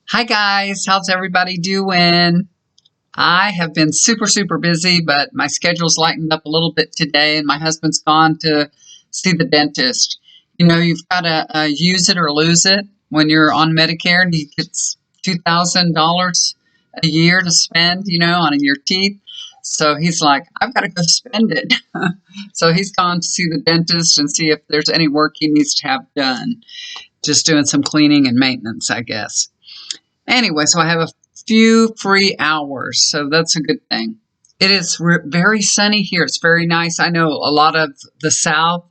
Hi guys, how's everybody doing? I have been super busy, but my schedule's lightened up a little bit today, and my husband's gone to see the dentist. You've got to use it or lose it when you're on Medicare, and he gets $2,000 a year to spend, on your teeth. So he's like, I've got to go spend it. So he's gone to see the dentist and see if there's any work he needs to have done. Just doing some cleaning and maintenance, I guess. Anyway, so I have a few free hours, so that's a good thing. It is very sunny here. It's very nice. I know a lot of the South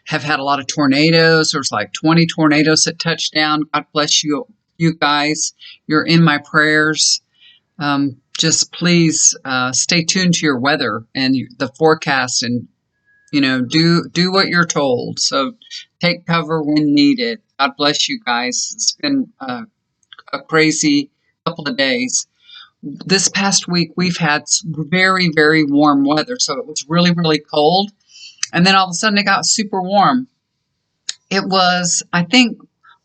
have had a lot of tornadoes. There's like 20 tornadoes that touched down. God bless you, you guys. You're in my prayers. Just please stay tuned to your weather and the forecast, and do what you're told. So take cover when needed. God bless you guys. It's been a crazy couple of days. This past week, we've had very warm weather. So it was really cold. And then all of a sudden, it got super warm. It was, I think,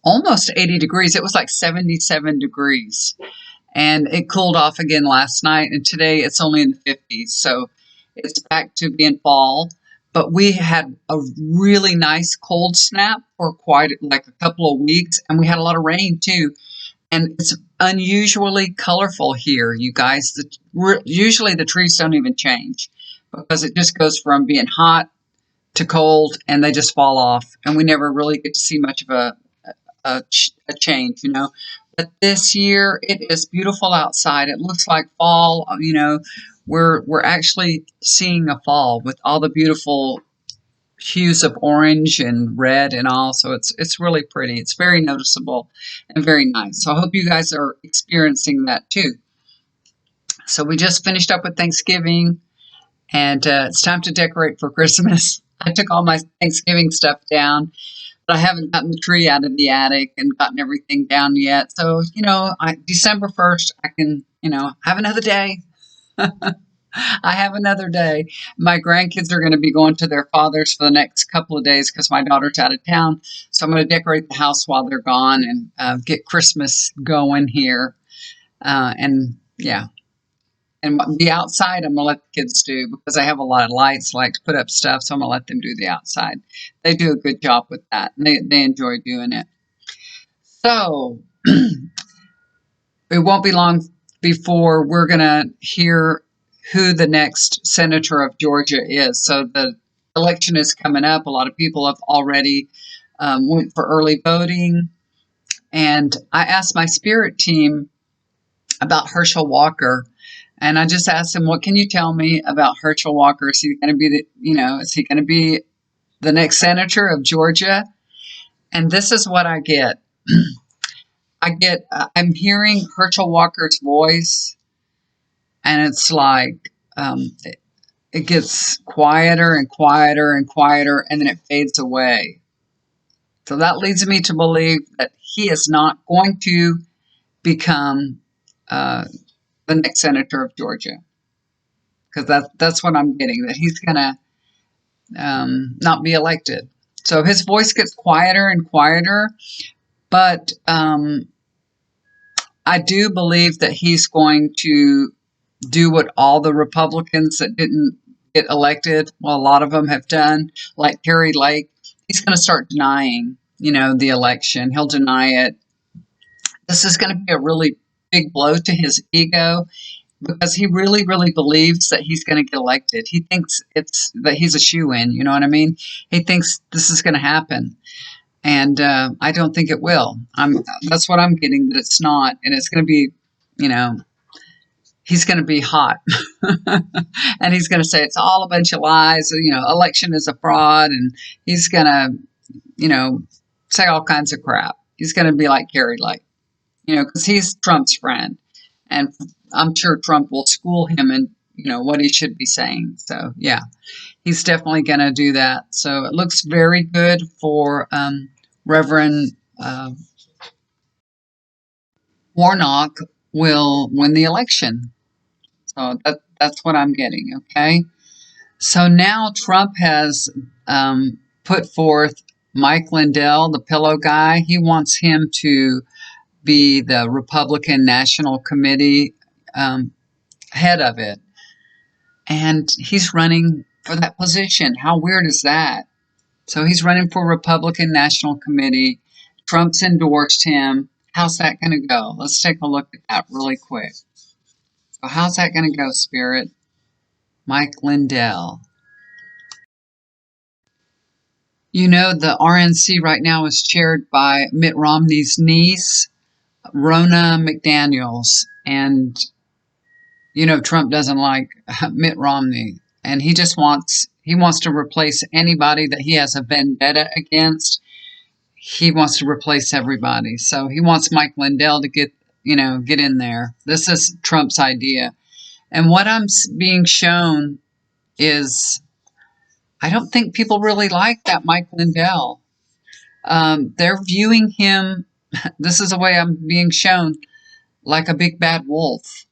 almost 80 degrees. It was like 77 degrees. And it cooled off again last night. And today, it's only in the 50s. So it's back to being fall. But we had a really nice cold snap for quite like a couple of weeks. And we had a lot of rain, too. And it's unusually colorful here, you guys. Usually the trees don't even change because it just goes from being hot to cold, and they just fall off. And we never really get to see much of a change, But this year, it is beautiful outside. It looks like fall. We're actually seeing a fall with all the beautiful hues of orange and red and all, so it's really pretty. It's very noticeable and very nice. So I hope you guys are experiencing that too. So we just finished up with Thanksgiving, and it's time to decorate for Christmas. I took all my Thanksgiving stuff down, but I haven't gotten the tree out of the attic and gotten everything down yet. So December 1st, I can have another day. I have another day. My grandkids are going to be going to their father's for the next couple of days because my daughter's out of town. So I'm going to decorate the house while they're gone and get Christmas going here. And the outside I'm going to let the kids do because I have a lot of lights, like to put up stuff. So I'm going to let them do the outside. They do a good job with that. And they enjoy doing it. So it won't be long before we're going to hear who the next senator of Georgia is. So the election is coming up. A lot of people have already went for early voting. And I asked my spirit team about Herschel Walker. And I just asked him, what can you tell me about Herschel Walker? Is he going to be is he going to be the next senator of Georgia? And this is what I get. I'm hearing Herschel Walker's voice, and it's like it gets quieter and quieter and quieter, and then it fades away. So that leads me to believe that he is not going to become the next senator of Georgia, because that's what I'm getting, that he's going to not be elected. So his voice gets quieter and quieter, but I do believe that he's going to do what all the Republicans that didn't get elected, well, a lot of them have done, like Kari Lake. He's going to start denying, the election. He'll deny it. This is going to be a really big blow to his ego because he really believes that he's going to get elected. He thinks that he's a shoo-in, you know what I mean? He thinks this is going to happen. And I don't think it will. That's what I'm getting, that it's not. And it's going to be, he's going to be hot. And he's going to say it's all a bunch of lies. Election is a fraud. And he's going to, say all kinds of crap. He's going to be like Kari Lake, because he's Trump's friend. And I'm sure Trump will school him in, what he should be saying. So, yeah, he's definitely going to do that. So it looks very good for Reverend Warnock will win the election. So that's what I'm getting, okay? So now Trump has put forth Mike Lindell, the pillow guy. He wants him to be the Republican National Committee head of it. And he's running for that position. How weird is that? So he's running for Republican National Committee. Trump's endorsed him. How's that going to go? Let's take a look at that really quick. So how's that going to go, Spirit? Mike Lindell. You know, the RNC right now is chaired by Mitt Romney's niece, Ronna McDaniels. And, you know, Trump doesn't like Mitt Romney. And he wants to replace anybody that he has a vendetta against. He wants to replace everybody. So he wants Mike Lindell to get in there. This is Trump's idea. And what I'm being shown is, I don't think people really like that Mike Lindell. They're viewing him, this is the way I'm being shown, like a big bad wolf.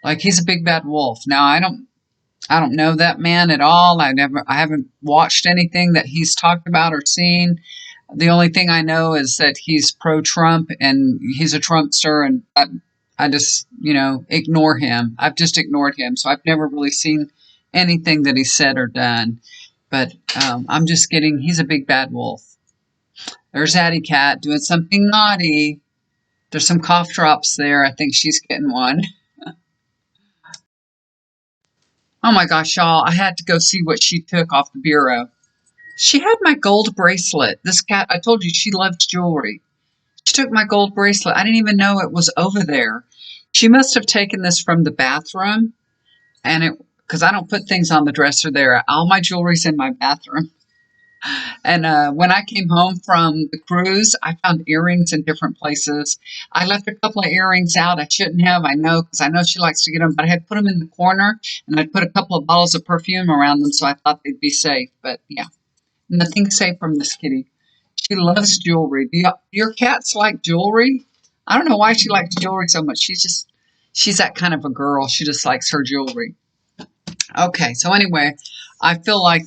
Like he's a big bad wolf. Now, I don't know that man at all. I haven't watched anything that he's talked about or seen. The only thing I know is that he's pro-Trump and he's a Trumpster, and I just, ignore him. I've just ignored him. So I've never really seen anything that he said or done. But I'm just getting, he's a big bad wolf. There's Addie Cat doing something naughty. There's some cough drops there. I think she's getting one. Oh my gosh, y'all. I had to go see what she took off the bureau. She had my gold bracelet. This cat, I told you, she loves jewelry. She took my gold bracelet. I didn't even know it was over there. She must have taken this from the bathroom, and because I don't put things on the dresser there. All my jewelry's in my bathroom. And when I came home from the cruise, I found earrings in different places. I left a couple of earrings out. I shouldn't have, I know, because I know she likes to get them. But I had put them in the corner, and I'd put a couple of bottles of perfume around them, so I thought they'd be safe. But yeah, nothing safe from this kitty. She loves jewelry. Do your cats like jewelry? I don't know why she likes jewelry so much. She's that kind of a girl. She just likes her jewelry. Okay, so anyway, I feel like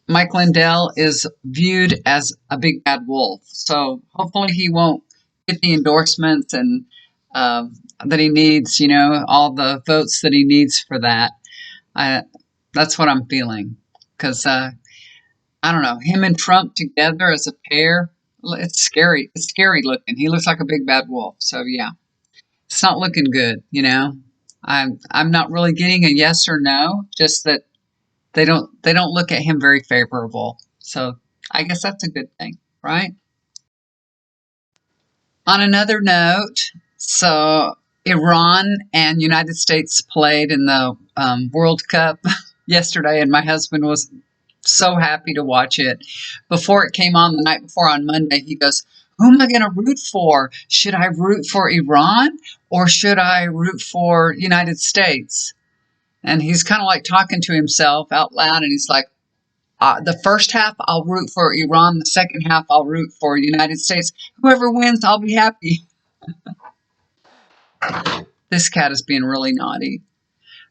Mike Lindell is viewed as a big bad wolf. So hopefully he won't get the endorsements and that he needs, all the votes that he needs for that. That's what I'm feeling. Because, I don't know, him and Trump together as a pair, it's scary. It's scary looking. He looks like a big bad wolf. So, yeah, it's not looking good, I'm not really getting a yes or no, just that they don't look at him very favorable. So I guess that's a good thing, right? On another note, so Iran and United States played in the World Cup yesterday, and my husband was so happy to watch it. Before it came on the night before on Monday, he goes, "Who am I going to root for? Should I root for Iran or should I root for United States?" And he's kind of like talking to himself out loud, and he's like, the first half, I'll root for Iran. The second half, I'll root for United States. Whoever wins, I'll be happy. This cat is being really naughty.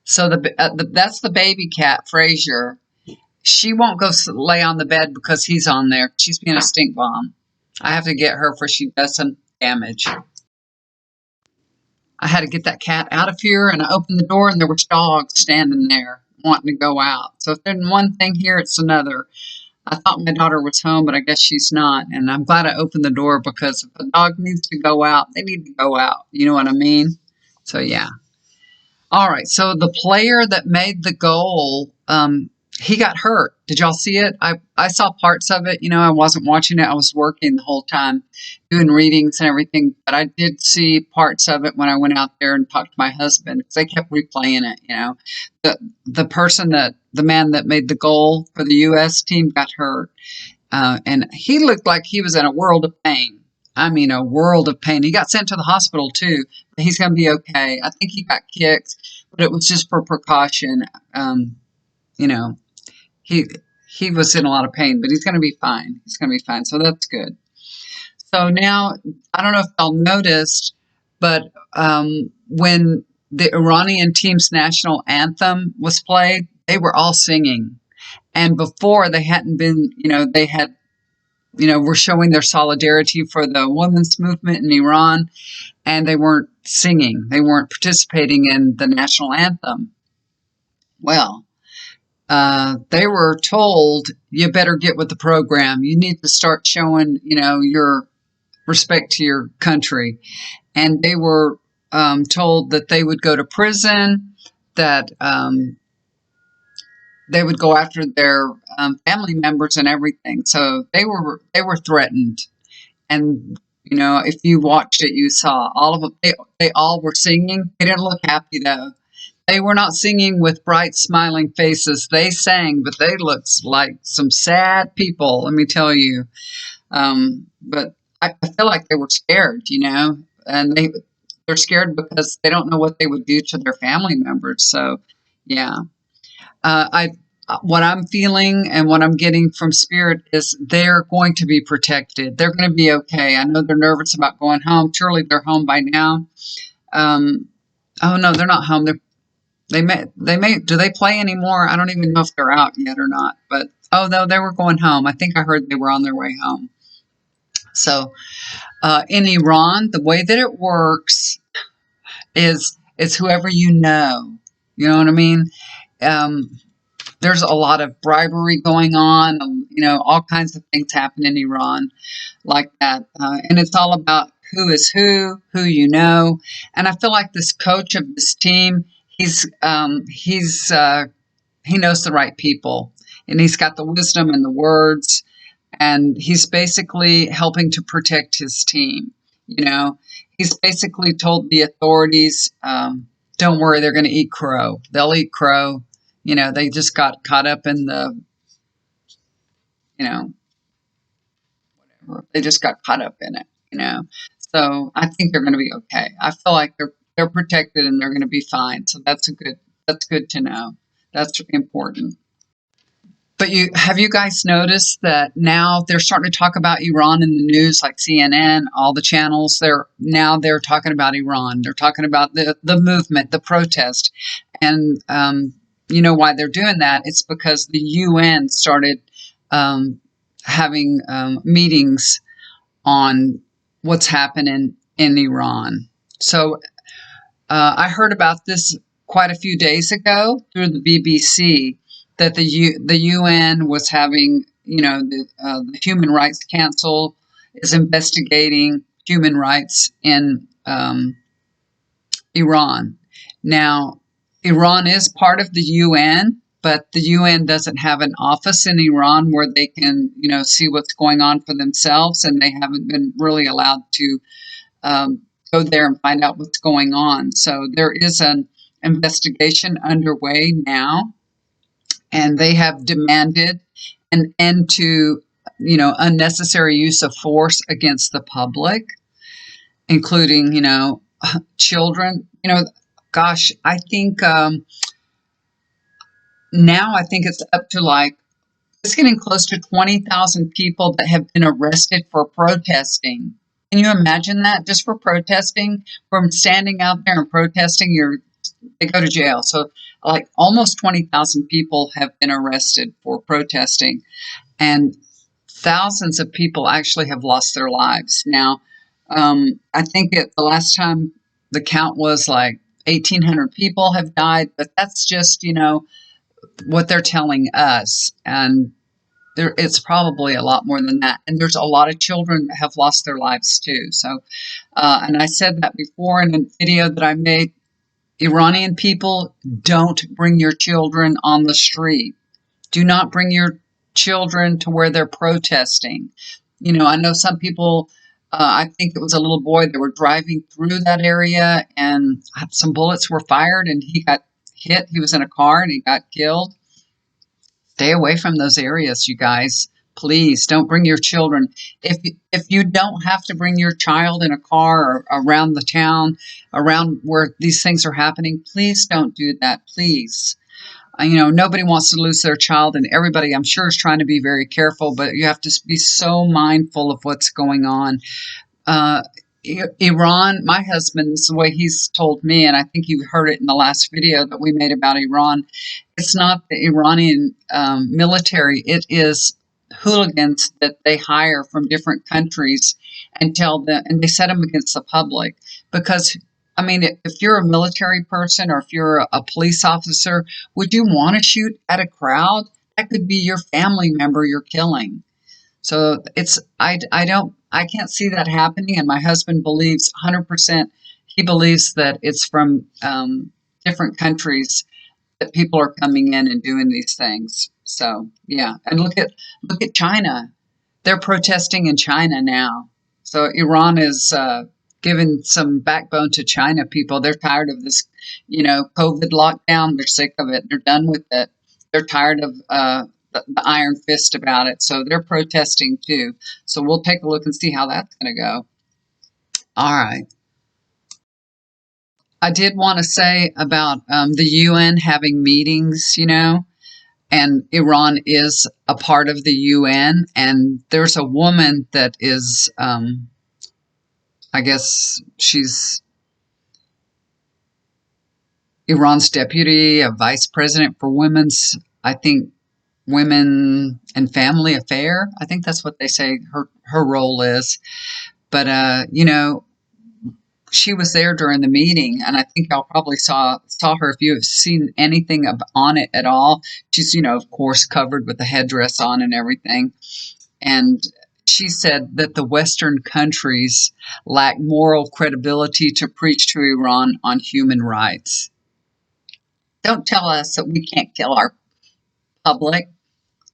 So that's the baby cat, Frazier. She won't go lay on the bed because he's on there. She's being a stink bomb. I have to get her before she does some damage. I had to get that cat out of here, and I opened the door, and there was dogs standing there wanting to go out. So if there's one thing here, it's another. I thought my daughter was home, but I guess she's not. And I'm glad I opened the door, because if a dog needs to go out, they need to go out. You know what I mean? So, yeah. All right. So the player that made the goal, he got hurt. Did y'all see it? I saw parts of it. I wasn't watching it. I was working the whole time, doing readings and everything. But I did see parts of it when I went out there and talked to my husband, because they kept replaying it. The man that made the goal for the U.S. team got hurt. And he looked like he was in a world of pain. I mean, a world of pain. He got sent to the hospital, too. But he's going to be okay. I think he got kicked, but it was just for precaution. He was in a lot of pain, but he's going to be fine. He's going to be fine. So that's good. So now, I don't know if y'all noticed, but when the Iranian team's national anthem was played, they were all singing. And before, they hadn't been, they had were showing their solidarity for the women's movement in Iran, and they weren't singing. They weren't participating in the national anthem. Well, they were told, you better get with the program. You need to start showing, your respect to your country. And they were told that they would go to prison, that they would go after their family members and everything. So they were threatened. And if you watched it, you saw all of them. They all were singing. They didn't look happy though. They were not singing with bright, smiling faces. They sang, but they looked like some sad people, let me tell you. But I feel like they were scared, and they're scared because they don't know what they would do to their family members. So, yeah. What I'm feeling and what I'm getting from Spirit is they're going to be protected. They're going to be okay. I know they're nervous about going home. Surely they're home by now. Oh no, they're not home. They may, do they play anymore? I don't even know if they're out yet or not, but, oh no, they were going home. I think I heard they were on their way home. So, in Iran, the way that it works is it's whoever you know what I mean? There's a lot of bribery going on, all kinds of things happen in Iran like that. And it's all about who is who you know. And I feel like this coach of this team, he knows the right people, and he's got the wisdom and the words, and he's basically helping to protect his team. He's basically told the authorities, don't worry, they're going to eat crow. They'll eat crow. They just got caught up in the, whatever. They just got caught up in it, So I think they're going to be okay. I feel like they're protected and they're going to be fine. So that's good to know. That's important. But have you guys noticed that now they're starting to talk about Iran in the news, like CNN, all the channels, they're talking about Iran. They're talking about the movement, the protest. And you know why they're doing that? It's because the UN started having meetings on what's happening in Iran. So I heard about this quite a few days ago through the BBC, that the UN was having, the Human Rights Council is investigating human rights in Iran. Now, Iran is part of the UN, but the UN doesn't have an office in Iran where they can, see what's going on for themselves, and they haven't been really allowed to go there and find out what's going on. So there is an investigation underway now, and they have demanded an end to, unnecessary use of force against the public, including, children. Gosh, I think now I think it's up to it's getting close to 20,000 people that have been arrested for protesting. Can you imagine that? Just for protesting, from standing out there and protesting, they go to jail. So almost 20,000 people have been arrested for protesting, and thousands of people actually have lost their lives. Now, I think the last time the count was 1,800 people have died, but that's just, what they're telling us. And it's probably a lot more than that. And there's a lot of children that have lost their lives too. So, and I said that before in a video that I made, Iranian people, don't bring your children on the street. Do not bring your children to where they're protesting. I know some people, I think it was a little boy, they were driving through that area and some bullets were fired and he got hit. He was in a car and he got killed. Stay away from those areas, you guys. Please don't bring your children. If you don't have to bring your child in a car or around the town, around where these things are happening, please don't do that. Please. Nobody wants to lose their child, and everybody, I'm sure, is trying to be very careful, but you have to be so mindful of what's going on. Iran, my husband, this is the way he's told me, and I think you heard it in the last video that we made about Iran. It's not the Iranian military. It is hooligans that they hire from different countries and tell them, and they set them against the public. Because, I mean, if you're a military person or if you're a police officer, would you want to shoot at a crowd? That could be your family member you're killing. So I can't see that happening. And my husband believes 100%, he believes that it's from different countries that people are coming in and doing these things. So yeah, and look at China. They're protesting in China now. So Iran is giving some backbone to China people. They're tired of this, COVID lockdown. They're sick of it. They're done with it. They're tired of the iron fist about it. So they're protesting too. So we'll take a look and see how that's going to go. All right. I did want to say about the UN having meetings, and Iran is a part of the UN. And there's a woman that is, I guess she's Iran's deputy, a vice president for women and family affair. I think that's what they say her role is. But, she was there during the meeting, and I think y'all probably saw her. If you have seen anything on it at all, she's, of course, covered with the headdress on and everything. And she said that the Western countries lack moral credibility to preach to Iran on human rights. Don't tell us that we can't kill our public.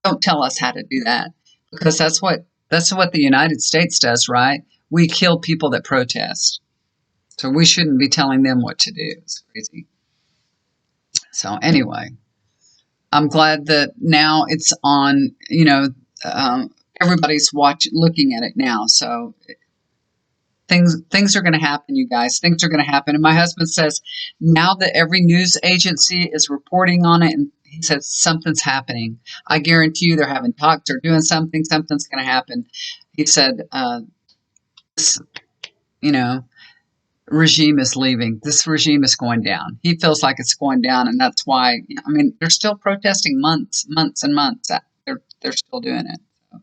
Don't tell us how to do that, because that's what the United States does, right? We kill people that protest. So we shouldn't be telling them what to do. It's crazy. So anyway, I'm glad that now it's on, everybody's looking at it now. So things are going to happen, you guys. Things are going to happen. And my husband says now that every news agency is reporting on it, and he says something's happening. I guarantee you they're having talks or doing something. Something's going to happen. He said, regime is leaving. This regime is going down. He feels like it's going down, and that's why. I mean, they're still protesting months and months. They're still doing it. So.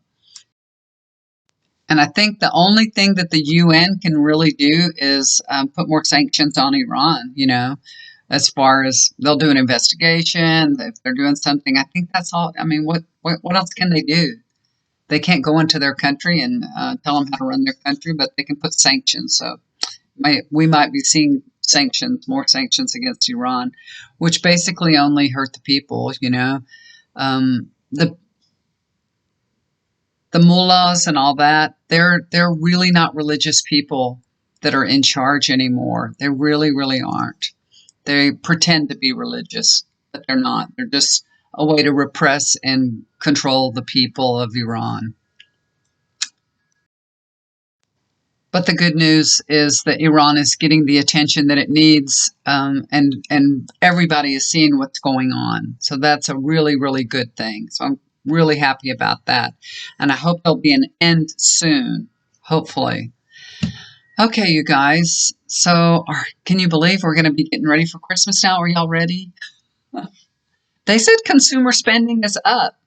And I think the only thing that the UN can really do is put more sanctions on Iran. As far as they'll do an investigation, if they're doing something. I think that's all. I mean, what else can they do? They can't go into their country and tell them how to run their country, but they can put sanctions. So. We might be seeing more sanctions against Iran, which basically only hurt the people, the mullahs and all that, they're really not religious people that are in charge anymore. They really, really aren't. They pretend to be religious, but they're not. They're just a way to repress and control the people of Iran. But the good news is that Iran is getting the attention that it needs, and everybody is seeing what's going on. So that's a really, really good thing. So I'm really happy about that. And I hope there'll be an end soon, hopefully. Okay, you guys. So can you believe we're going to be getting ready for Christmas now? Are y'all ready? They said consumer spending is up.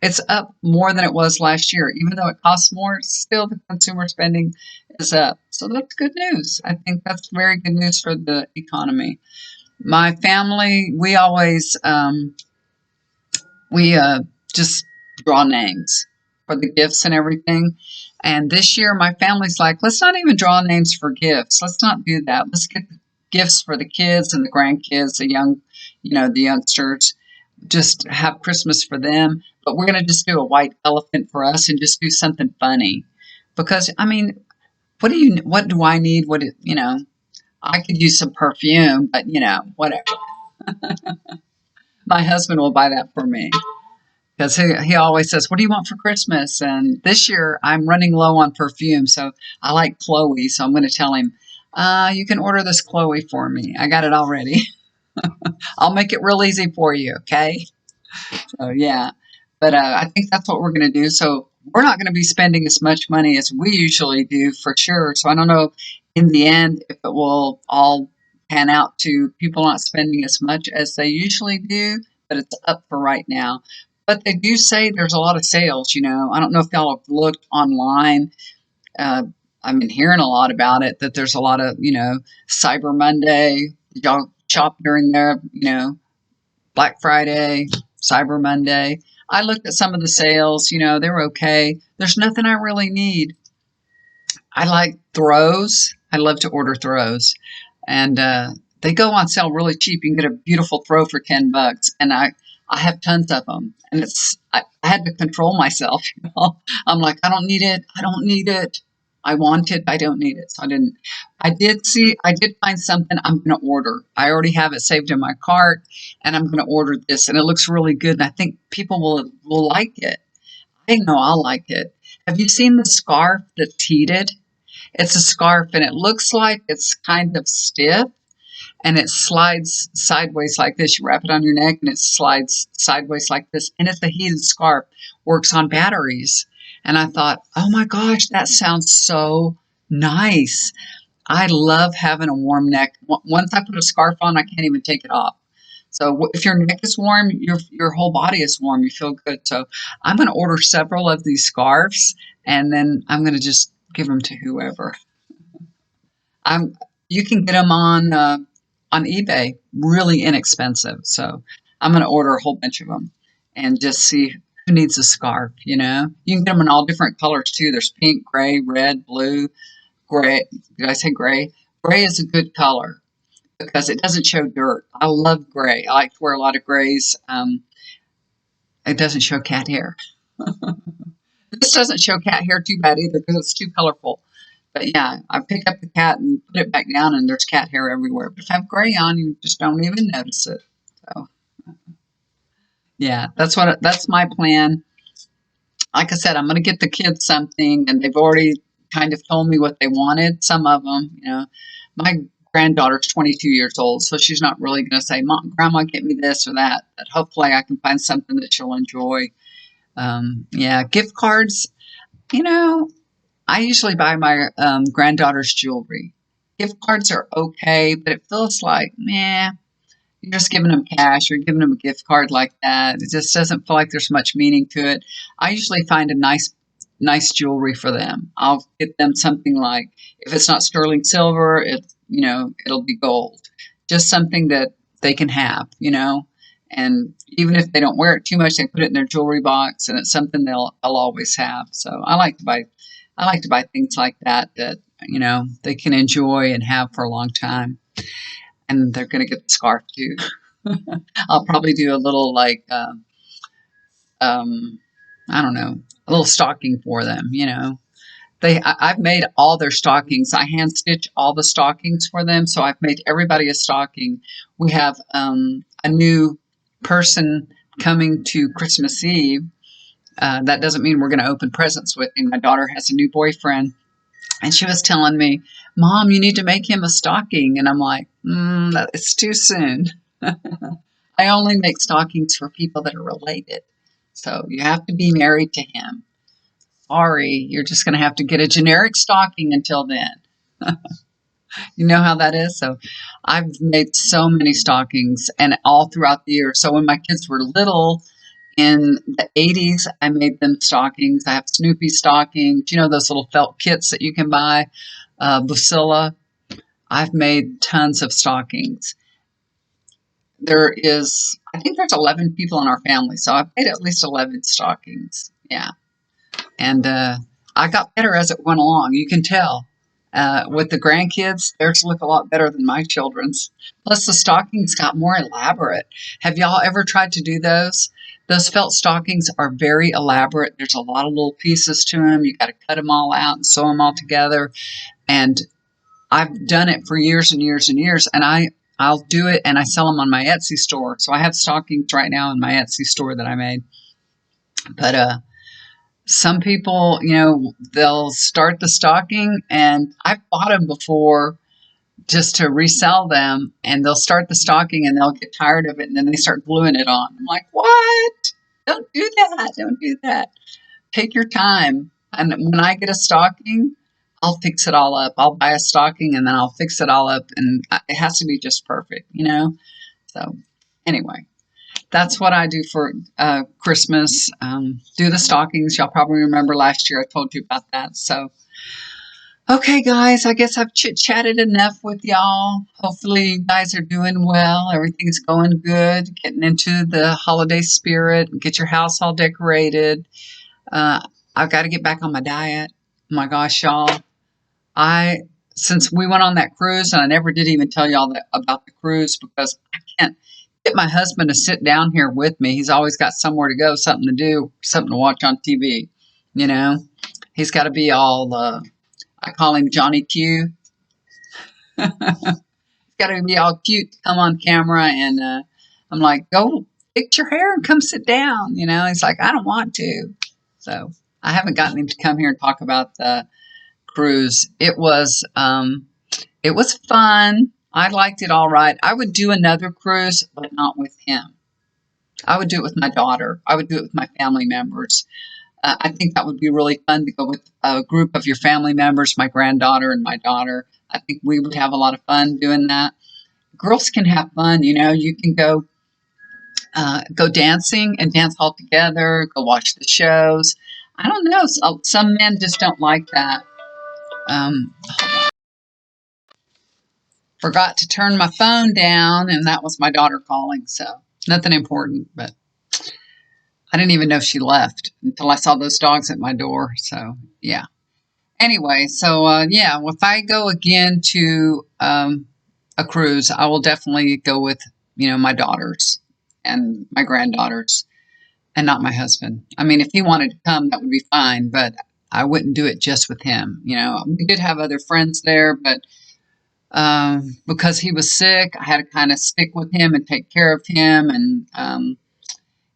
It's up more than it was last year. Even though it costs more, still the consumer spending is up. So that's good news. I think that's very good news for the economy. My family, we always, just draw names for the gifts and everything. And this year, my family's like, let's not even draw names for gifts. Let's not do that. Let's get gifts for the kids and the grandkids, the youngsters. Just have Christmas for them, but we're going to just do a white elephant for us and just do something funny. Because, I mean, what do I need? I could use some perfume, but, whatever. My husband will buy that for me. Because he always says, what do you want for Christmas? And this year, I'm running low on perfume, so I like Chloe, so I'm going to tell him, you can order this Chloe for me. I got it already. I'll make it real easy for you, okay? So, yeah. But I think that's what we're going to do. So we're not going to be spending as much money as we usually do, for sure. So I don't know in the end if it will all pan out to people not spending as much as they usually do, but it's up for right now. But they do say there's a lot of sales, you know. I don't know if y'all have looked online. Uh, I've been hearing a lot about it, that there's a lot of, you know, Cyber Monday. Y'all shop during there, you know, Black Friday, Cyber Monday. I looked at some of the sales, you know, they were okay. There's nothing I really need. I like throws. I love to order throws. And they go on sale really cheap. You can get a beautiful throw for $10. And I have tons of them. And I had to control myself. You know? I'm like, I don't need it. I don't need it. I want it. I don't need it. So I didn't. I did find something I'm going to order. I already have it saved in my cart, and I'm going to order this. And it looks really good. And I think people will like it. I know I'll like it. Have you seen the scarf that's heated? It's a scarf and it looks like it's kind of stiff and it slides sideways like this. You wrap it on your neck and it slides sideways like this. And it's a heated scarf, works on batteries. And I thought, oh my gosh, that sounds so nice. I love having a warm neck. Once I put a scarf on, I can't even take it off. So if your neck is warm, your whole body is warm. You feel good. So I'm going to order several of these scarves, and then I'm going to just give them to whoever. I'm. You can get them on eBay, really inexpensive. So I'm going to order a whole bunch of them, and just see who needs a scarf. You know, you can get them in all different colors too. There's pink, gray, red, blue, gray. Did I say gray? Gray is a good color because it doesn't show dirt. I love gray. I like to wear a lot of grays. It doesn't show cat hair. This doesn't show cat hair too bad either because it's too colorful. But yeah, I pick up the cat and put it back down and there's cat hair everywhere. But if I have gray on, you just don't even notice it. So yeah, that's my plan. Like I said, I'm going to get the kids something, and they've already kind of told me what they wanted. Some of them, you know, my granddaughter's 22 years old, so she's not really going to say, "Mom, Grandma, get me this or that." But hopefully, I can find something that she'll enjoy. Yeah, gift cards. You know, I usually buy my granddaughter's jewelry. Gift cards are okay, but it feels like, meh. You're just giving them cash or giving them a gift card like that. It just doesn't feel like there's much meaning to it. I usually find a nice jewelry for them. I'll get them something like, if it's not sterling silver, it'll be gold. Just something that they can have, you know. And even if they don't wear it too much, they put it in their jewelry box, and it's something they'll always have. So I like to buy things like that you know they can enjoy and have for a long time. And they're going to get the scarf too. I'll probably do a little I don't know, a little stocking for them. You know, I've made all their stockings. I hand stitch all the stockings for them, so I've made everybody a stocking. We have a new person coming to Christmas Eve. That doesn't mean we're going to open presents with him. My daughter has a new boyfriend. And she was telling me, "Mom, you need to make him a stocking." And I'm like, it's too soon. I only make stockings for people that are related. So you have to be married to him. Sorry, you're just going to have to get a generic stocking until then. You know how that is? So I've made so many stockings and all throughout the year. So when my kids were little, in the 80s, I made them stockings. I have Snoopy stockings, you know, those little felt kits that you can buy, Lucilla. I've made tons of stockings. I think there's 11 people in our family, so I've made at least 11 stockings. Yeah. And I got better as it went along. You can tell. With the grandkids, theirs look a lot better than my children's. Plus, the stockings got more elaborate. Have y'all ever tried to do those? Those felt stockings are very elaborate. There's a lot of little pieces to them. You got to cut them all out and sew them all together. And I've done it for years and years and years. And I'll do it and I sell them on my Etsy store. So I have stockings right now in my Etsy store that I made. But some people, you know, they'll start the stocking, and I've bought them before just to resell them, and they'll start the stocking and they'll get tired of it, and then they start gluing it on. I'm like, what? Don't do that. Don't do that. Take your time. And when I get a stocking, I'll fix it all up. I'll buy a stocking and then I'll fix it all up, and it has to be just perfect, you know? So anyway, That's what I do for Christmas. Do the stockings. Y'all probably remember last year I told you about that. So, okay, guys, I guess I've chit-chatted enough with y'all. Hopefully, you guys are doing well. Everything's going good. Getting into the holiday spirit. Get your house all decorated. Uh, I've got to get back on my diet. Oh my gosh, y'all. I Since we went on that cruise, and I never did even tell y'all about the cruise because I can't get my husband to sit down here with me. He's always got somewhere to go, something to do, something to watch on TV. You know, he's got to be all. I call him Johnny Q. He's got to be all cute to come on camera, and I'm like, go fix your hair and come sit down. You know, he's like, I don't want to. So I haven't gotten him to come here and talk about the cruise. It was fun. I liked it all right. I would do another cruise, but not with him. I would do it with my daughter. I would do it with my family members. I think that would be really fun to go with a group of your family members, my granddaughter and my daughter. I think we would have a lot of fun doing that. Girls can have fun, you know. You can go dancing and dance all together. Go watch the shows. I don't know. Some men just don't like that. Forgot to turn my phone down, and that was my daughter calling. So nothing important, but I didn't even know she left until I saw those dogs at my door. So yeah. Anyway, so yeah, if I go again to a cruise, I will definitely go with my daughters and my granddaughters, and not my husband. I mean, if he wanted to come, that would be fine, but I wouldn't do it just with him. We did have other friends there, but because he was sick, I had to kind of stick with him and take care of him, and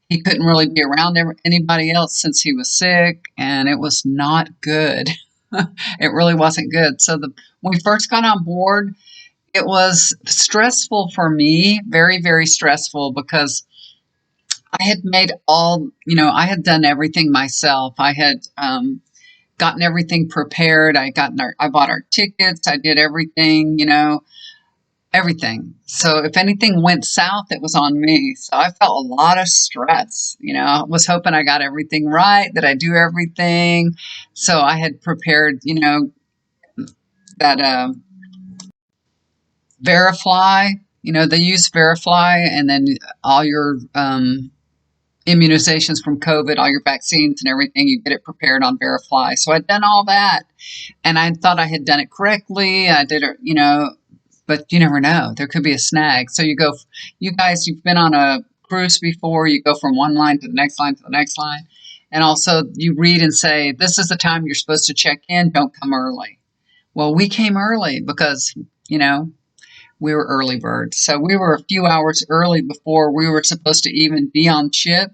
he couldn't really be around anybody else since he was sick, and it was not good. It really wasn't good. So when we first got on board, it was stressful for me, very, very stressful, because I had I had done everything myself. I had gotten everything prepared. I bought our tickets. I did everything, everything. So if anything went south, it was on me. So I felt a lot of stress. I was hoping I got everything right, that I do everything. So I had prepared, that Verifly. They use Verifly, and then all your immunizations from COVID, all your vaccines and everything, you get it prepared on Verifly. So I'd done all that, and I thought I had done it correctly. I did it, but you never know. There could be a snag. So you guys, you've been on a cruise before. You go from one line to the next line to the next line. And also you read and say, this is the time you're supposed to check in. Don't come early. Well, we came early because, we were early birds. So we were a few hours early before we were supposed to even be on ship.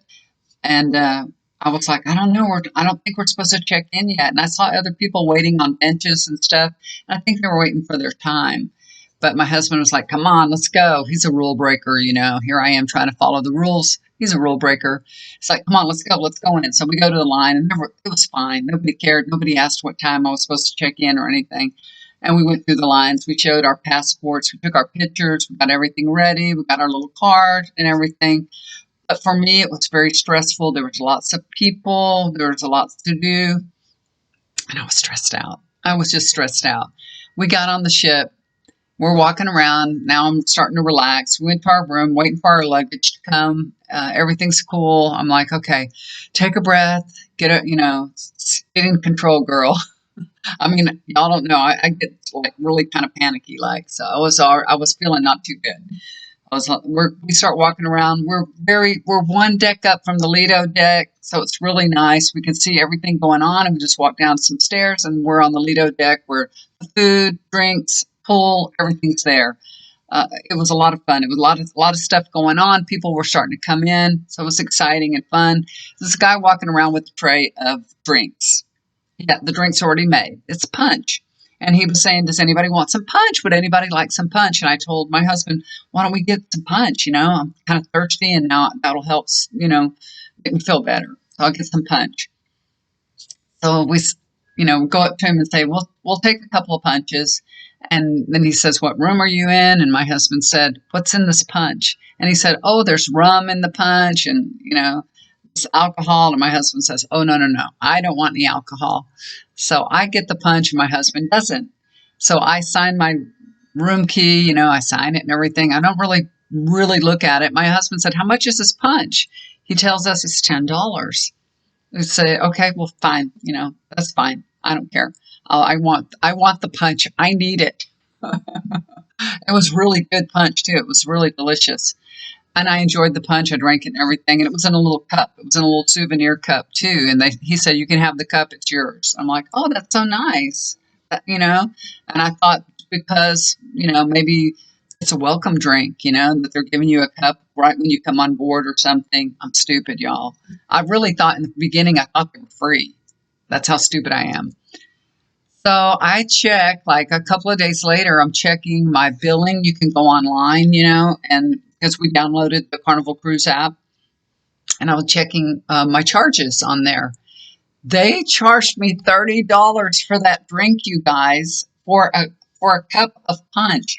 And I was like, I don't know. I don't think we're supposed to check in yet. And I saw other people waiting on benches and stuff. And I think they were waiting for their time. But my husband was like, come on, let's go. He's a rule breaker, Here I am trying to follow the rules. He's a rule breaker. It's like, come on, let's go in. So we go to the line, and it was fine. Nobody cared. Nobody asked what time I was supposed to check in or anything. And we went through the lines. We showed our passports. We took our pictures. We got everything ready. We got our little card and everything. But for me, it was very stressful. There was lots of people. There was a lot to do. And I was stressed out. I was just stressed out. We got on the ship. We're walking around. Now I'm starting to relax. We went to our room, waiting for our luggage to come. Everything's cool. I'm like, okay, take a breath. Get in control, girl. I mean, y'all don't know. I get like really kind of panicky, so I was feeling not too good. We start walking around. We're one deck up from the Lido deck, so it's really nice. We can see everything going on, and we just walk down some stairs, and we're on the Lido deck where the food, drinks, pool, everything's there. It was a lot of fun. It was a lot of stuff going on. People were starting to come in, so it was exciting and fun. This guy walking around with a tray of drinks. Yeah, the drink's already made. It's punch. And he was saying, does anybody want some punch? Would anybody like some punch? And I told my husband, why don't we get some punch? I'm kind of thirsty, and now that'll help, make me feel better. So I'll get some punch. So we, go up to him and say, we'll take a couple of punches. And then he says, "What room are you in?" And my husband said, "What's in this punch?" And he said, "Oh, there's rum in the punch and, it's alcohol." And my husband says, "Oh, no, no, no. I don't want any alcohol." So I get the punch and my husband doesn't. So I sign my room key, I sign it and everything. I don't really look at it. My husband said, "How much is this punch?" He tells us it's $10. We say, "Okay, well, fine. That's fine. I don't care. I want the punch. I need it." It was really good punch too. It was really delicious. And I enjoyed the punch. I drank it and everything. And it was in a little cup. It was in a little souvenir cup too. And he said, "You can have the cup. It's yours." I'm like, "Oh, that's so nice." And I thought because, maybe it's a welcome drink, that they're giving you a cup right when you come on board or something. I'm stupid, y'all. I really thought in the beginning, I thought they were free. That's how stupid I am. So I checked like a couple of days later, I'm checking my billing. You can go online, and because we downloaded the Carnival Cruise app, and I was checking my charges on there. They charged me $30 for that drink, you guys, for a cup of punch.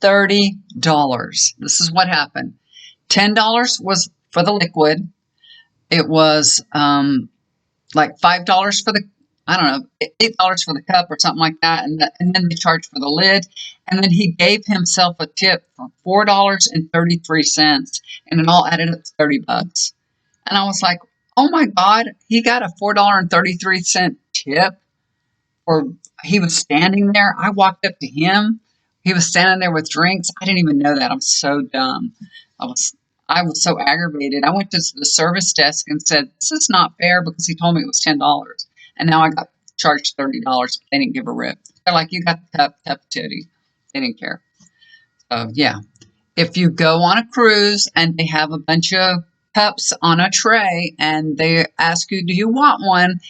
$30. This is what happened. $10 was for the liquid. It was like $5 for the, I don't know, $8 for the cup or something like that. And then they charged for the lid. And then he gave himself a tip for $4.33. And it all added up to $30. And I was like, oh my God, he got a $4.33 tip. Or he was standing there. I walked up to him. He was standing there with drinks. I didn't even know that. I'm so dumb. I was so aggravated. I went to the service desk and said, "This is not fair," because he told me it was $10. And now I got charged $30, but they didn't give a rip. They're like, "You got the cup titty." They didn't care. So yeah. If you go on a cruise and they have a bunch of cups on a tray and they ask you, "Do you want one?"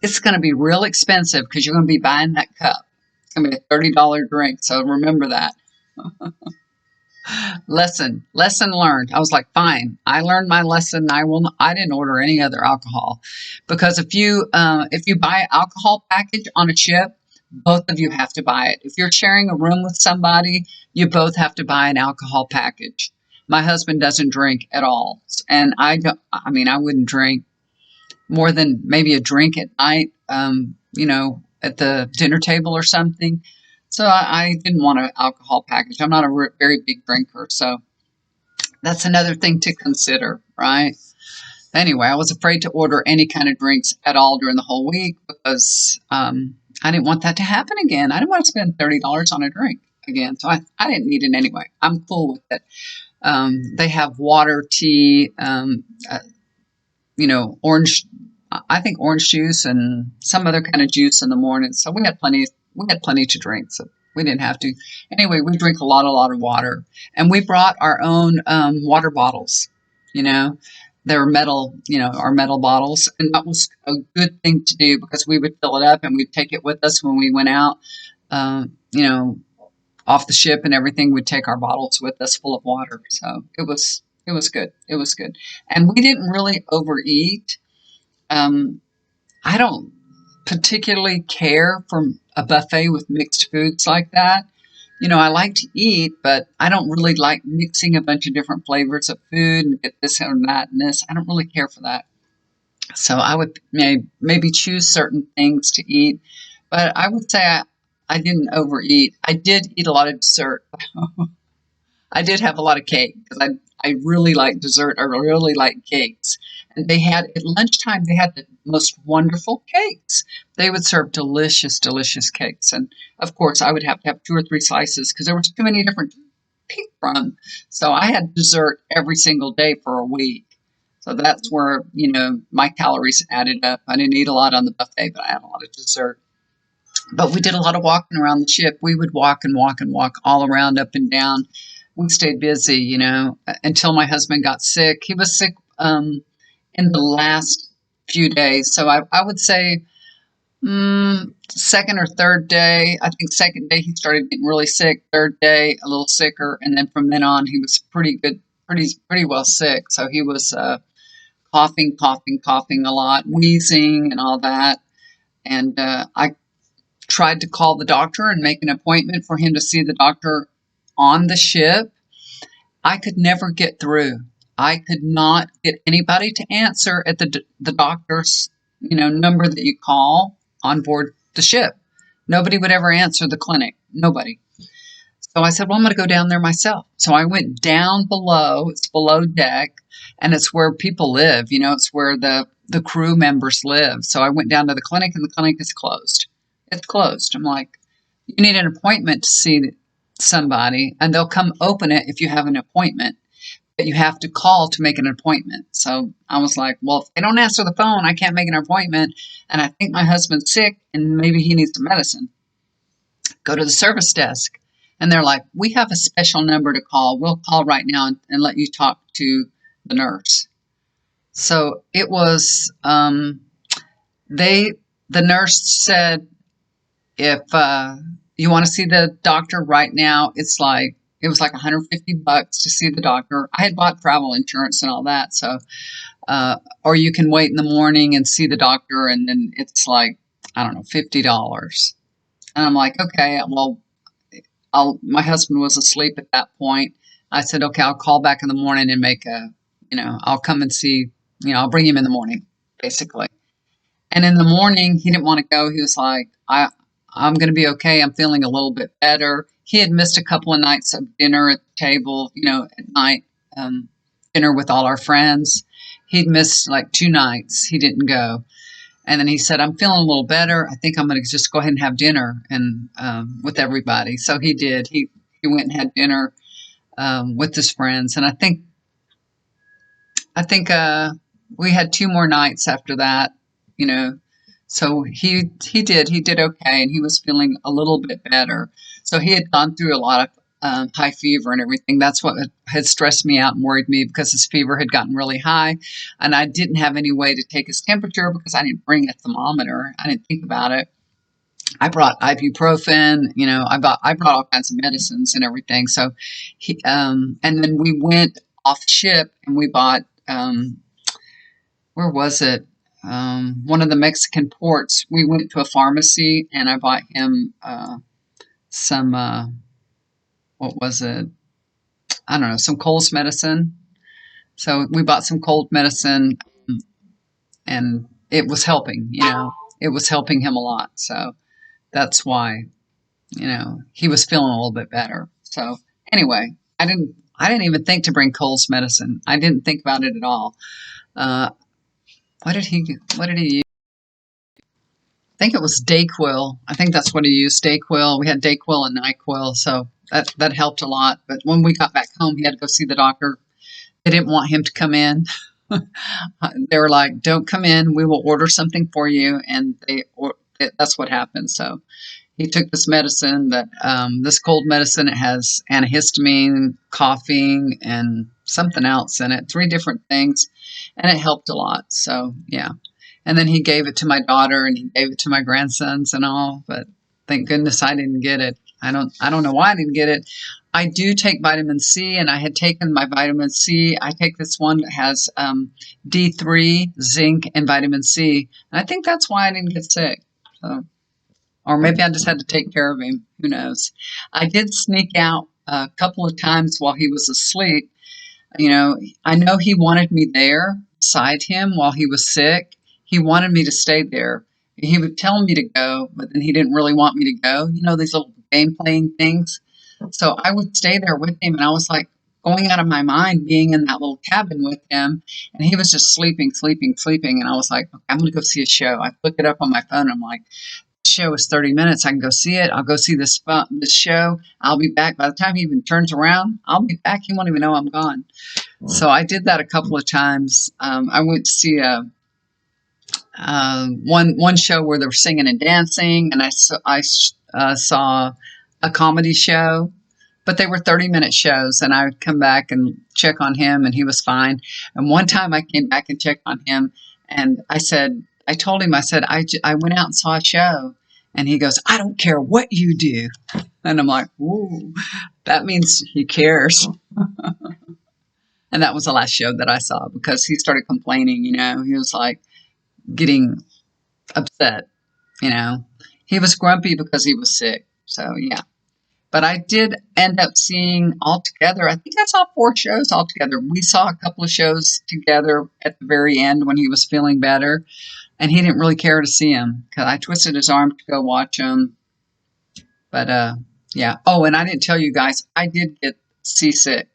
It's going to be real expensive because you're going to be buying that cup. It's going to be a $30 drink. So remember that. Lesson learned. I was like, fine. I learned my lesson. I didn't order any other alcohol because if you buy an alcohol package on a ship, both of you have to buy it. If you're sharing a room with somebody, you both have to buy an alcohol package. My husband doesn't drink at all. And I wouldn't drink more than maybe a drink at night, at the dinner table or something. So I didn't want an alcohol package. I'm not a very big drinker. So that's another thing to consider, right? Anyway, I was afraid to order any kind of drinks at all during the whole week because I didn't want that to happen again. I didn't want to spend $30 on a drink again. So I didn't need it anyway. I'm cool with it. They have water, tea, orange, I think orange juice and some other kind of juice in the morning. So we had plenty to drink. So we didn't have to. Anyway, we drink a lot of water, and we brought our own water bottles. They're metal, our metal bottles, and that was a good thing to do because we would fill it up and we'd take it with us when we went out, off the ship and everything. We'd take our bottles with us full of water. So it was good. It was good, and we didn't really overeat. I don't particularly care for a buffet with mixed foods like that. I like to eat, but I don't really like mixing a bunch of different flavors of food and get this or that and this. I don't really care for that. So I would maybe choose certain things to eat, but I would say I didn't overeat. I did eat a lot of dessert. I did have a lot of cake because I really like dessert. I really like cakes. And at lunchtime, they had the most wonderful cakes. They would serve delicious, delicious cakes. And of course, I would have to have 2 or 3 slices because there was too many different to pick from. So I had dessert every single day for a week. So that's where, my calories added up. I didn't eat a lot on the buffet, but I had a lot of dessert. But we did a lot of walking around the ship. We would walk and walk and walk all around, up and down. We stayed busy, until my husband got sick. He was sick in the last few days. So I would say second or third day. I think second day he started getting really sick. Third day, a little sicker. And then from then on, he was pretty well sick. So he was coughing a lot, wheezing and all that. And tried to call the doctor and make an appointment for him to see the doctor on the ship. I could never get through. I could not get anybody to answer at the doctor's, number that you call on board the ship. Nobody would ever answer the clinic. Nobody. So I said, well, I'm going to go down there myself. So I went down below. It's below deck, and it's where people live. It's where the crew members live. So I went down to the clinic, and the clinic is closed. It's closed. I'm like, you need an appointment to see somebody, and they'll come open it if you have an appointment, but you have to call to make an appointment. So I was like, well, if they don't answer the phone, I can't make an appointment, and I think my husband's sick, and maybe he needs some medicine. Go to the service desk. And they're like, we have a special number to call. We'll call right now and let you talk to the nurse. So it was, the nurse said, if you want to see the doctor right now, it was like $150 to see the doctor. I had bought travel insurance and all that. So, or you can wait in the morning and see the doctor, and then it's like, I don't know, $50. And I'm like, okay, well, my husband was asleep at that point. I said, okay, I'll call back in the morning and I'll come and see, I'll bring him in the morning, basically. And in the morning, he didn't want to go. He was like, I'm going to be okay. I'm feeling a little bit better. He had missed a couple of nights of dinner at the table, at night, dinner with all our friends. He'd missed like 2 nights. He didn't go. And then he said, I'm feeling a little better. I think I'm going to just go ahead and have dinner and with everybody. So he did. He went and had dinner with his friends. And I think we had 2 more nights after that, So he did okay, and he was feeling a little bit better. So he had gone through a lot of high fever and everything. That's what had stressed me out and worried me, because his fever had gotten really high, and I didn't have any way to take his temperature because I didn't bring a thermometer. I didn't think about it. I brought ibuprofen, I brought all kinds of medicines and everything. So and then we went off ship and we bought, where was it? One of the Mexican ports. We went to a pharmacy and I bought him some, what was it? I don't know, some cold medicine. So we bought some cold medicine, and it was helping, it was helping him a lot. So that's why, he was feeling a little bit better. So anyway, I didn't even think to bring cold medicine. I didn't think about it at all. What did he use? I think it was Dayquil. I think that's what he used, Dayquil. We had Dayquil and NyQuil, so that helped a lot. But when we got back home, he had to go see the doctor. They didn't want him to come in. They were like, don't come in. We will order something for you. And that's what happened. So he took this medicine, this cold medicine. It has antihistamine, coughing, and something else in it, 3 different things. And it helped a lot. So, yeah. And then he gave it to my daughter, and he gave it to my grandsons and all. But thank goodness I didn't get it. I don't know why I didn't get it. I do take vitamin C, and I had taken my vitamin C. I take this one that has D3, zinc, and vitamin C. And I think that's why I didn't get sick. So, or maybe I just had to take care of him. Who knows? I did sneak out a couple of times while he was asleep. I know he wanted me there beside him while he was sick. He wanted me to stay there. He would tell me to go, but then he didn't really want me to go. These little game playing things. So I would stay there with him, and I was like going out of my mind being in that little cabin with him, and he was just sleeping. And I was like, okay, I'm going to go see a show. I looked it up on my phone. I'm like, this show is 30 minutes. I can go see it. I'll go see this show. I'll be back. By the time he even turns around, I'll be back. He won't even know I'm gone. So I did that a couple of times. I went to see one show where they were singing and dancing, and I saw a comedy show, but they were 30-minute shows, and I would come back and check on him, and he was fine. And one time I came back and checked on him, and I told him, I went out and saw a show, and he goes, I don't care what you do. And I'm like, ooh, that means he cares. And that was the last show that I saw, because he started complaining, he was like getting upset, He was grumpy because he was sick. So, yeah. But I did end up seeing altogether, I think I saw 4 shows altogether. We saw a couple of shows together at the very end when he was feeling better, and he didn't really care to see him because I twisted his arm to go watch him. But yeah. Oh, and I didn't tell you guys, I did get seasick.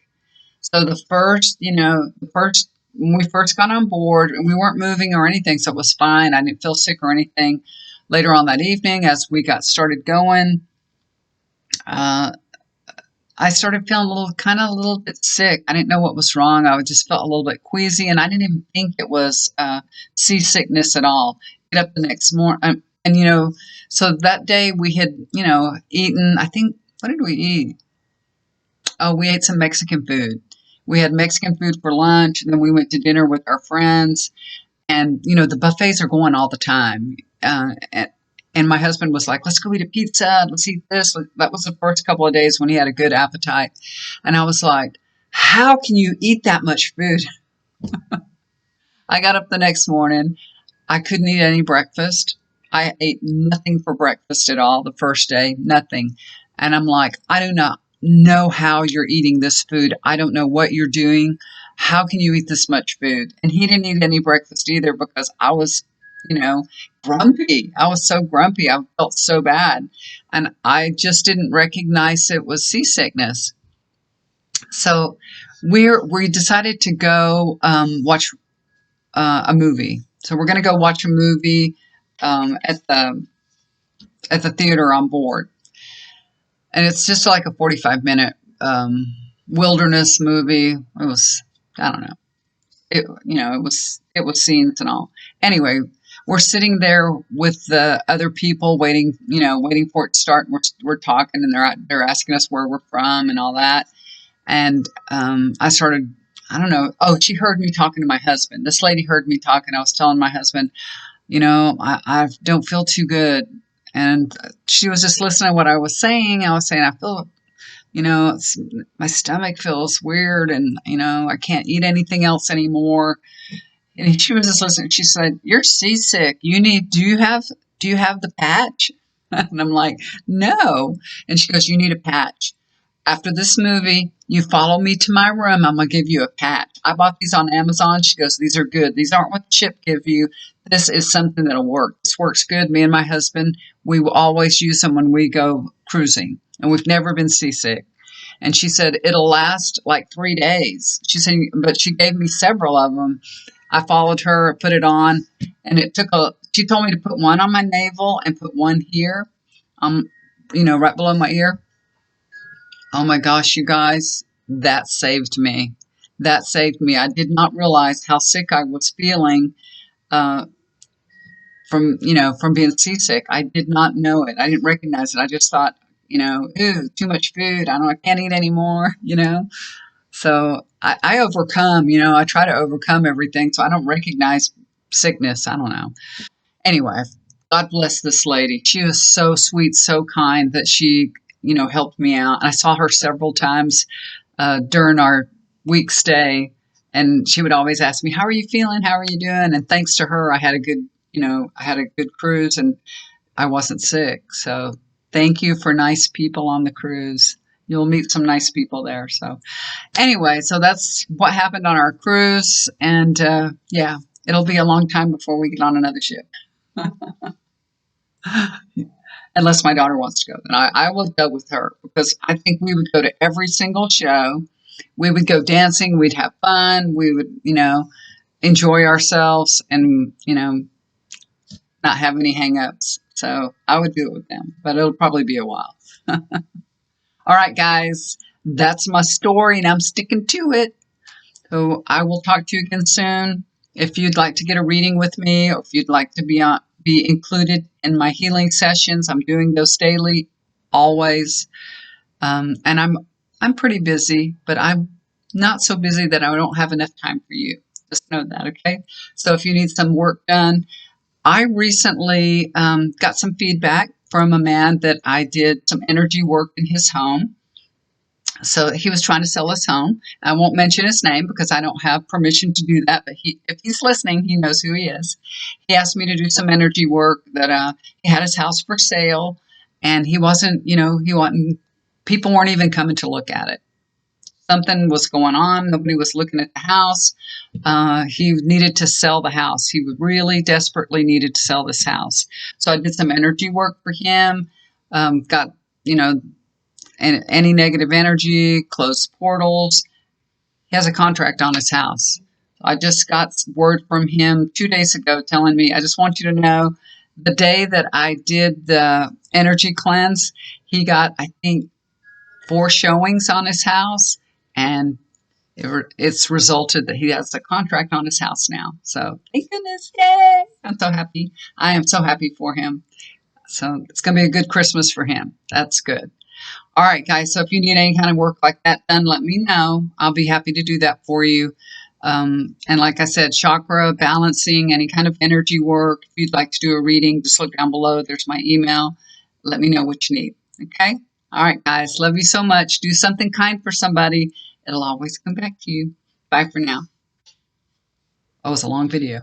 So when we first got on board, we weren't moving or anything, so it was fine. I didn't feel sick or anything. Later on that evening, as we got started going, uh, I started feeling a little bit sick. I didn't know what was wrong. I just felt a little bit queasy, and I didn't even think it was seasickness at all. Get up the next morning, and so that day we had, eaten. I think, what did we eat? Oh, we ate some Mexican food. We had Mexican food for lunch, and then we went to dinner with our friends. And the buffets are going all the time. And my husband was like, let's go eat a pizza. Let's eat this. That was the first couple of days when he had a good appetite. And I was like, how can you eat that much food? I got up the next morning. I couldn't eat any breakfast. I ate nothing for breakfast at all the first day, nothing. And I'm like, I do not know how you're eating this food. I don't know what you're doing. How can you eat this much food? And he didn't eat any breakfast either because I was, grumpy. I was so grumpy. I felt so bad. And I just didn't recognize it was seasickness. So we decided to go watch a movie. So we're going to go watch a movie at the theater on board. And it's just like a 45-minute wilderness movie. It was, I don't know. It was scenes and all. Anyway, we're sitting there with the other people waiting for it to start. And we're talking, and they're asking us where we're from and all that. And I started, I don't know. Oh, she heard me talking to my husband. This lady heard me talking. I was telling my husband, I don't feel too good. And she was just listening to what I was saying. I was saying, I feel, my stomach feels weird, and, I can't eat anything else anymore. And she was just listening. She said, you're seasick. Do you have the patch? And I'm like, no. And she goes, you need a patch. After this movie, you follow me to my room. I'm going to give you a patch. I bought these on Amazon. She goes, these are good. These aren't what Chip give you. This is something that'll work. This works good. Me and my husband, we will always use them when we go cruising. And we've never been seasick. And she said, it'll last like 3 days. She said, but she gave me several of them. I followed her, put it on, and she told me to put one on my navel and put one here, right below my ear. Oh my gosh, you guys, that saved me. That saved me. I did not realize how sick I was feeling from being seasick. I did not know it. I didn't recognize it. I just thought, ooh, too much food. I can't eat anymore, So I overcome, I try to overcome everything. So I don't recognize sickness. I don't know. Anyway, God bless this lady. She was so sweet, so kind that she, helped me out. And I saw her several times during our week stay. And she would always ask me, how are you feeling? How are you doing? And thanks to her, I had a good cruise, and I wasn't sick. So thank you for nice people on the cruise. You'll meet some nice people there. So anyway, so that's what happened on our cruise. And yeah, it'll be a long time before we get on another ship. Unless my daughter wants to go, then I will go with her, because I think we would go to every single show. We would go dancing. We'd have fun. We would, enjoy ourselves and, not have any hang-ups. So I would do it with them, but it'll probably be a while. All right, guys, that's my story, and I'm sticking to it. So I will talk to you again soon. If you'd like to get a reading with me, or if you'd like to be included in my healing sessions, I'm doing those daily, always. And I'm pretty busy, but I'm not so busy that I don't have enough time for you. Just know that, okay? So if you need some work done, I recently got some feedback from a man that I did some energy work in his home. So he was trying to sell his home. I won't mention his name because I don't have permission to do that. But if he's listening, he knows who he is. He asked me to do some energy work. That he had his house for sale, and he wasn't. He wasn't. People weren't even coming to look at it. Something was going on. Nobody was looking at the house. He needed to sell the house. He really desperately needed to sell this house. So I did some energy work for him. Got you know and any negative energy, closed portals. He has a contract on his house. I just got word from him 2 days ago telling me, I just want you to know the day that I did the energy cleanse, he got, I think, 4 showings on his house, and it's resulted that he has a contract on his house now. So thank goodness. Yay! I'm so happy. I am so happy for him. So it's going to be a good Christmas for him. That's good. All right, guys. So if you need any kind of work like that done, let me know. I'll be happy to do that for you. And like I said, chakra balancing, any kind of energy work. If you'd like to do a reading, just look down below. There's my email. Let me know what you need. Okay? All right, guys. Love you so much. Do something kind for somebody. It'll always come back to you. Bye for now. That was a long video.